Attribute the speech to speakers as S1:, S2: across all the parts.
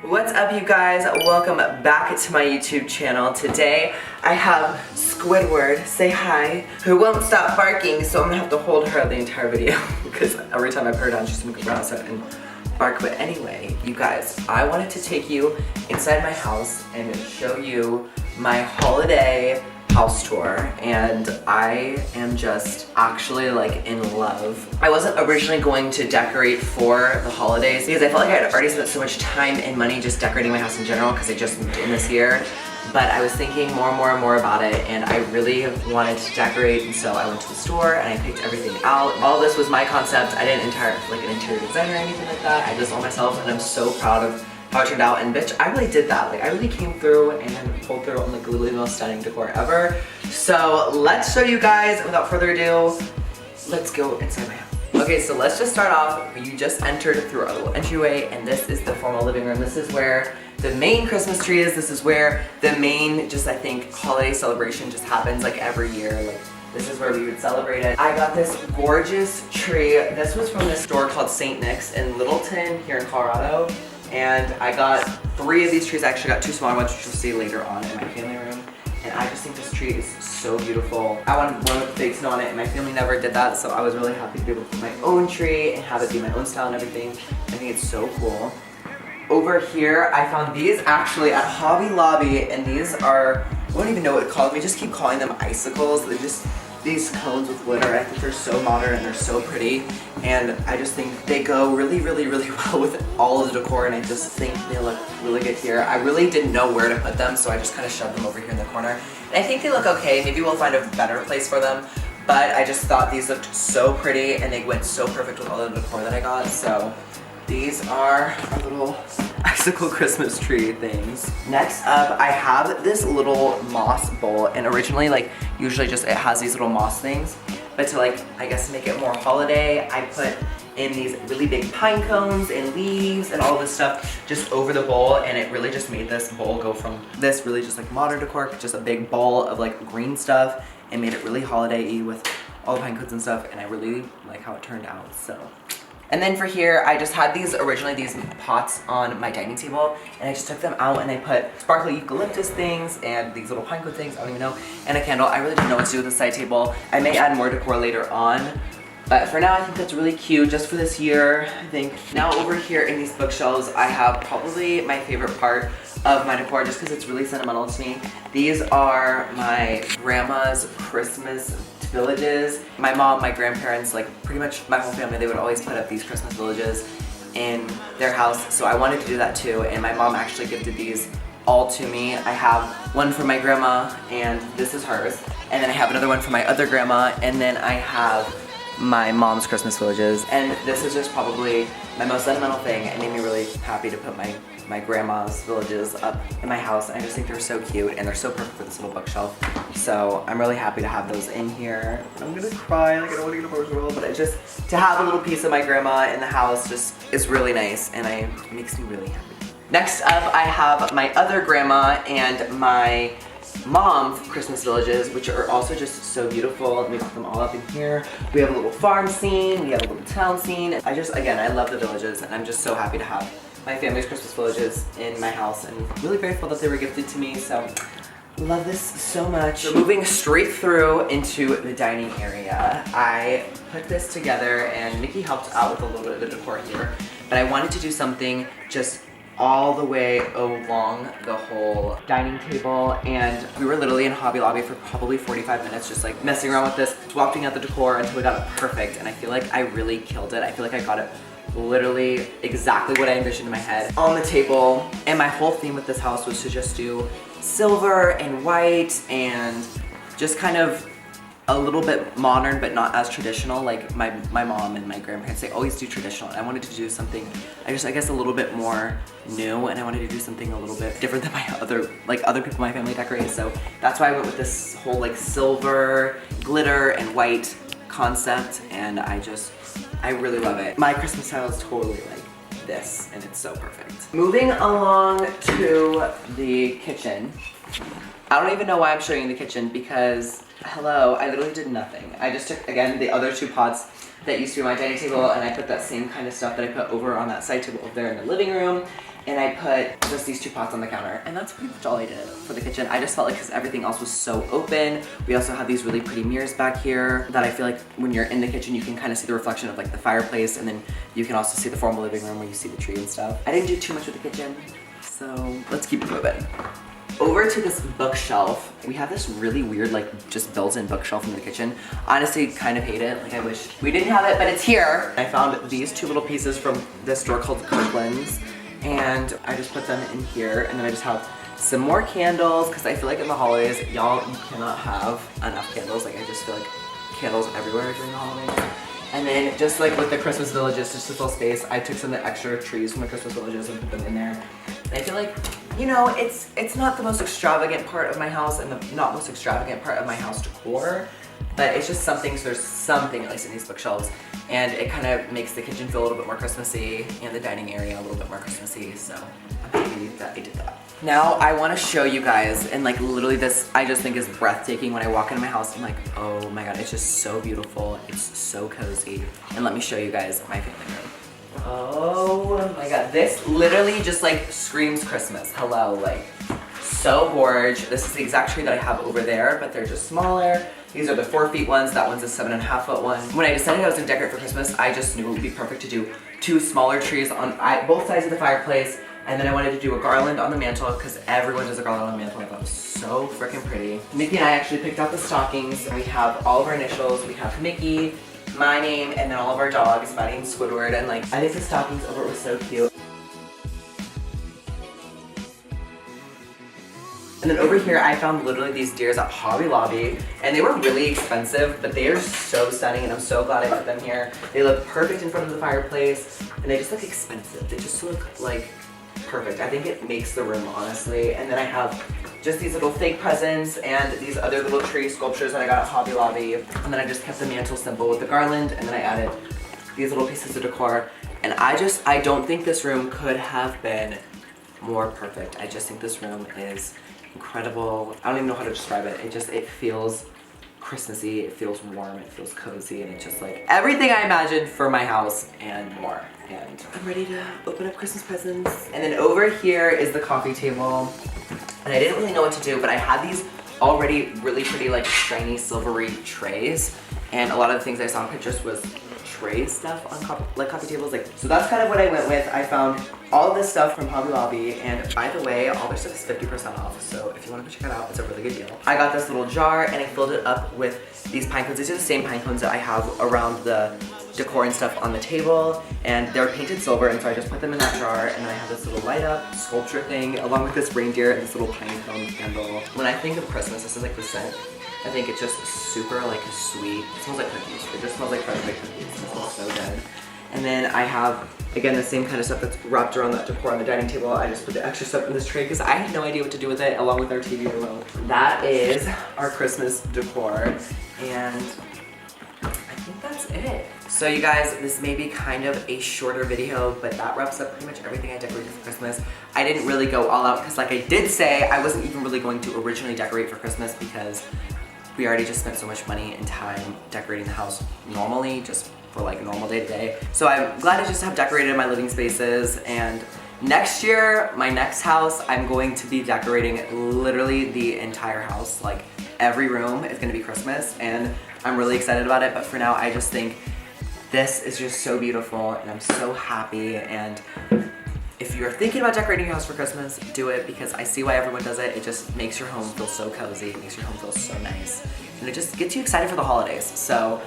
S1: What's up, you guys? Welcome back to my YouTube channel. Today I have Squidward, say hi, who won't stop barking, so I'm gonna have to hold her the entire video because every time I put her down she's gonna go around and bark. But anyway, you guys, I wanted to take you inside my house and show you my holiday house tour, and I am just actually like in love. I wasn't originally going to decorate for the holidays because I felt like I had already spent so much time and money just decorating my house in general because I just moved in this year. But I was thinking more and more about it, and I really wanted to decorate, and so I went to the store and I picked everything out. All this was my concept. I didn't like an interior designer or anything like that. I did this all myself, and I'm so proud of how it turned out. And bitch, I really did that. Like, I really came through and pulled through on like literally the most stunning decor ever. So let's show you guys. Without further ado, let's go inside my house. Okay, so let's just start off. You just entered through our little entryway, and this is the formal living room. This is where the main Christmas tree is. This is where the main, just I think, holiday celebration just happens like every year. Like, this is where we would celebrate it. I got this gorgeous tree. This was from this store called St. Nick's in Littleton here in Colorado. And I got 3 of these trees. I actually got 2 smaller ones, which you'll see later on in my family room. And I just think this tree is so beautiful. I wanted one with fake snow on it, and my family never did that, so I was really happy to be able to put my own tree and have it be my own style and everything. I think it's so cool. Over here, I found these actually at Hobby Lobby, and these are, I don't even know what to call them. We just keep calling them icicles. They're just these cones with glitter. I think they're so modern and they're so pretty, and I just think they go really well with all of the decor, and I just think they look really good here. I really didn't know where to put them, so I just kind of shoved them over here in the corner. And I think they look okay. Maybe we'll find a better place for them, but I just thought these looked so pretty and they went so perfect with all the decor that I got. So these are our little icicle Christmas tree things. Next up, I have this little moss bowl, and originally, like, usually just it has these little moss things, but to, like, I guess make it more holiday, I put in these really big pine cones and leaves and all this stuff just over the bowl, and it really just made this bowl go from this really just like modern decor, just a big ball of like green stuff, and made it really holiday-y with all the pine cones and stuff, and I really like how it turned out. So. And then for here, I just had these pots on my dining table, and I just took them out and I put sparkly eucalyptus things and these little pine cone things, I don't even know, and a candle. I really didn't know what to do with the side table. I may add more decor later on, but for now I think that's really cute just for this year, I think. Now over here in these bookshelves, I have probably my favorite part of my decor just because it's really sentimental to me. These are my grandma's Christmas villages. My mom, my grandparents, like pretty much my whole family, they would always put up these Christmas villages in their house, so I wanted to do that too, and my mom actually gifted these all to me. I have one for my grandma, and this is hers, and then I have another one for my other grandma, and then I have my mom's Christmas villages, and this is just probably my most sentimental thing. It made me really happy to put my grandma's villages up in my house. I just think they're so cute, and they're so perfect for this little bookshelf. So I'm really happy to have those in here. I'm gonna cry, like I don't want to get emotional, but to have a little piece of my grandma in the house just is really nice, and it makes me really happy. Next up, I have my other grandma and my mom's Christmas villages, which are also just so beautiful. Let me put them all up in here. We have a little farm scene, we have a little town scene. Again, I love the villages, and I'm just so happy to have my family's Christmas villages in my house, and really grateful that they were gifted to me, so love this so much. So moving straight through into the dining area, I put this together, and Nikki helped out with a little bit of the decor here, but I wanted to do something just all the way along the whole dining table, and we were literally in Hobby Lobby for probably 45 minutes just like messing around with this, swapping out the decor until we got it perfect, and I feel like I really killed it. I feel like I got it literally exactly what I envisioned in my head on the table, and my whole theme with this house was to just do silver and white and just kind of a little bit modern but not as traditional. Like my mom and my grandparents, they always do traditional, and I wanted to do something I guess a little bit more new, and I wanted to do something a little bit different than my other people in my family decorate. So that's why I went with this whole like silver, glitter, and white concept, and I really love it. My Christmas style is totally like this, and it's so perfect. Moving along to the kitchen. I don't even know why I'm showing you the kitchen because, hello, I literally did nothing. I just took, again, the other 2 pots that used to be my dining table, and I put that same kind of stuff that I put over on that side table over there in the living room. and I put just these 2 pots on the counter, and that's pretty much all I did for the kitchen. I just felt like because everything else was so open. We also have these really pretty mirrors back here that I feel like when you're in the kitchen, you can kind of see the reflection of like the fireplace, and then you can also see the formal living room where you see the tree and stuff. I didn't do too much with the kitchen, so let's keep it moving. Over to this bookshelf. We have this really weird, like, just built-in bookshelf in the kitchen. Honestly, kind of hate it. Like, I wish we didn't have it, but it's here. I found these 2 little pieces from this store called Kirkland's, and I just put them in here, and then I just have some more candles, because I feel like in the holidays, y'all, you cannot have enough candles. Like, I just feel like candles everywhere during the holidays. And then just like with the Christmas villages, just to fill space, I took some of the extra trees from the Christmas villages and put them in there. And I feel like, you know, it's not the most extravagant part of my house and the not most extravagant part of my house decor, but it's just something, so there's something at least in these bookshelves, and it kind of makes the kitchen feel a little bit more Christmassy and the dining area a little bit more Christmassy, so I'm happy that I did that. Now I want to show you guys, and like literally this I just think is breathtaking. When I walk into my house, I'm like, oh my god, it's just so beautiful, it's so cozy. And let me show you guys my family room. Oh my god, this literally just like screams Christmas. Hello, like so gorge. This is the exact tree that I have over there, but they're just smaller. These are the 4 feet ones, that one's a 7.5 foot one. When I decided I was gonna decorate for Christmas, I just knew it would be perfect to do 2 smaller trees on both sides of the fireplace. And then I wanted to do a garland on the mantle because everyone does a garland on the mantle. I thought it was so freaking pretty. Mickey and I actually picked out the stockings. We have all of our initials. We have Mickey, my name, and then all of our dogs, Maddie and Squidward. And like, I think the stockings over it was so cute. And then over here, I found literally these deers at Hobby Lobby, and they were really expensive, but they are so stunning, and I'm so glad I put them here. They look perfect in front of the fireplace, and they just look expensive. They just look like perfect. I think it makes the room, honestly. And then I have just these little fake presents and these other little tree sculptures that I got at Hobby Lobby. And then I just kept the mantle simple with the garland, and then I added these little pieces of decor. And I don't think this room could have been more perfect. I just think this room is incredible. I don't even know how to describe it. It feels Christmassy, it feels warm, it feels cozy, and it's just like everything I imagined for my house and more. And I'm ready to open up Christmas presents. And then over here is the coffee table. And I didn't really know what to do, but I had these already really pretty like shiny silvery trays. And a lot of the things I saw in pictures was tray stuff on coffee tables. Like, so that's kind of what I went with. I found all of this stuff from Hobby Lobby, and by the way, all their stuff is 50% off, so if you want to go check it out, it's a really good deal. I got this little jar, and I filled it up with these pine cones. These are the same pine cones that I have around the decor and stuff on the table, and they're painted silver, and so I just put them in that jar, and then I have this little light up sculpture thing, along with this reindeer and this little pine cone candle. When I think of Christmas, this is like the scent. I think it's just super like sweet. It smells like cookies. It just smells like fresh baked cookies. It smells so good. And then I have, again, the same kind of stuff that's wrapped around that decor on the dining table. I just put the extra stuff in this tray because I had no idea what to do with it, along with our TV remote. That is our Christmas decor, and I think that's it. So you guys, this may be kind of a shorter video, but that wraps up pretty much everything I decorated for Christmas. I didn't really go all out because like I did say, I wasn't even really going to originally decorate for Christmas because we already just spent so much money and time decorating the house normally, just for like normal day to day. So I'm glad to just have decorated my living spaces, and next year, my next house, I'm going to be decorating literally the entire house. Like every room is gonna be Christmas, and I'm really excited about it, but for now, I just think this is just so beautiful, and I'm so happy. And if you're thinking about decorating your house for Christmas, do it, because I see why everyone does it. It just makes your home feel so cozy, it makes your home feel so nice, and it just gets you excited for the holidays. So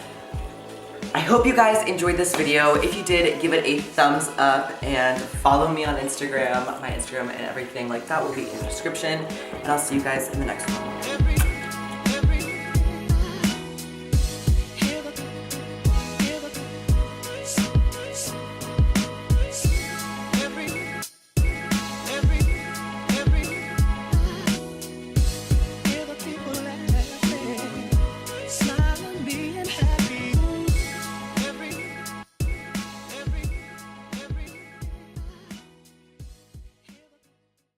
S1: I hope you guys enjoyed this video. If you did, give it a thumbs up and follow me on Instagram. My Instagram and everything like that will be in the description, and I'll see you guys in the next one.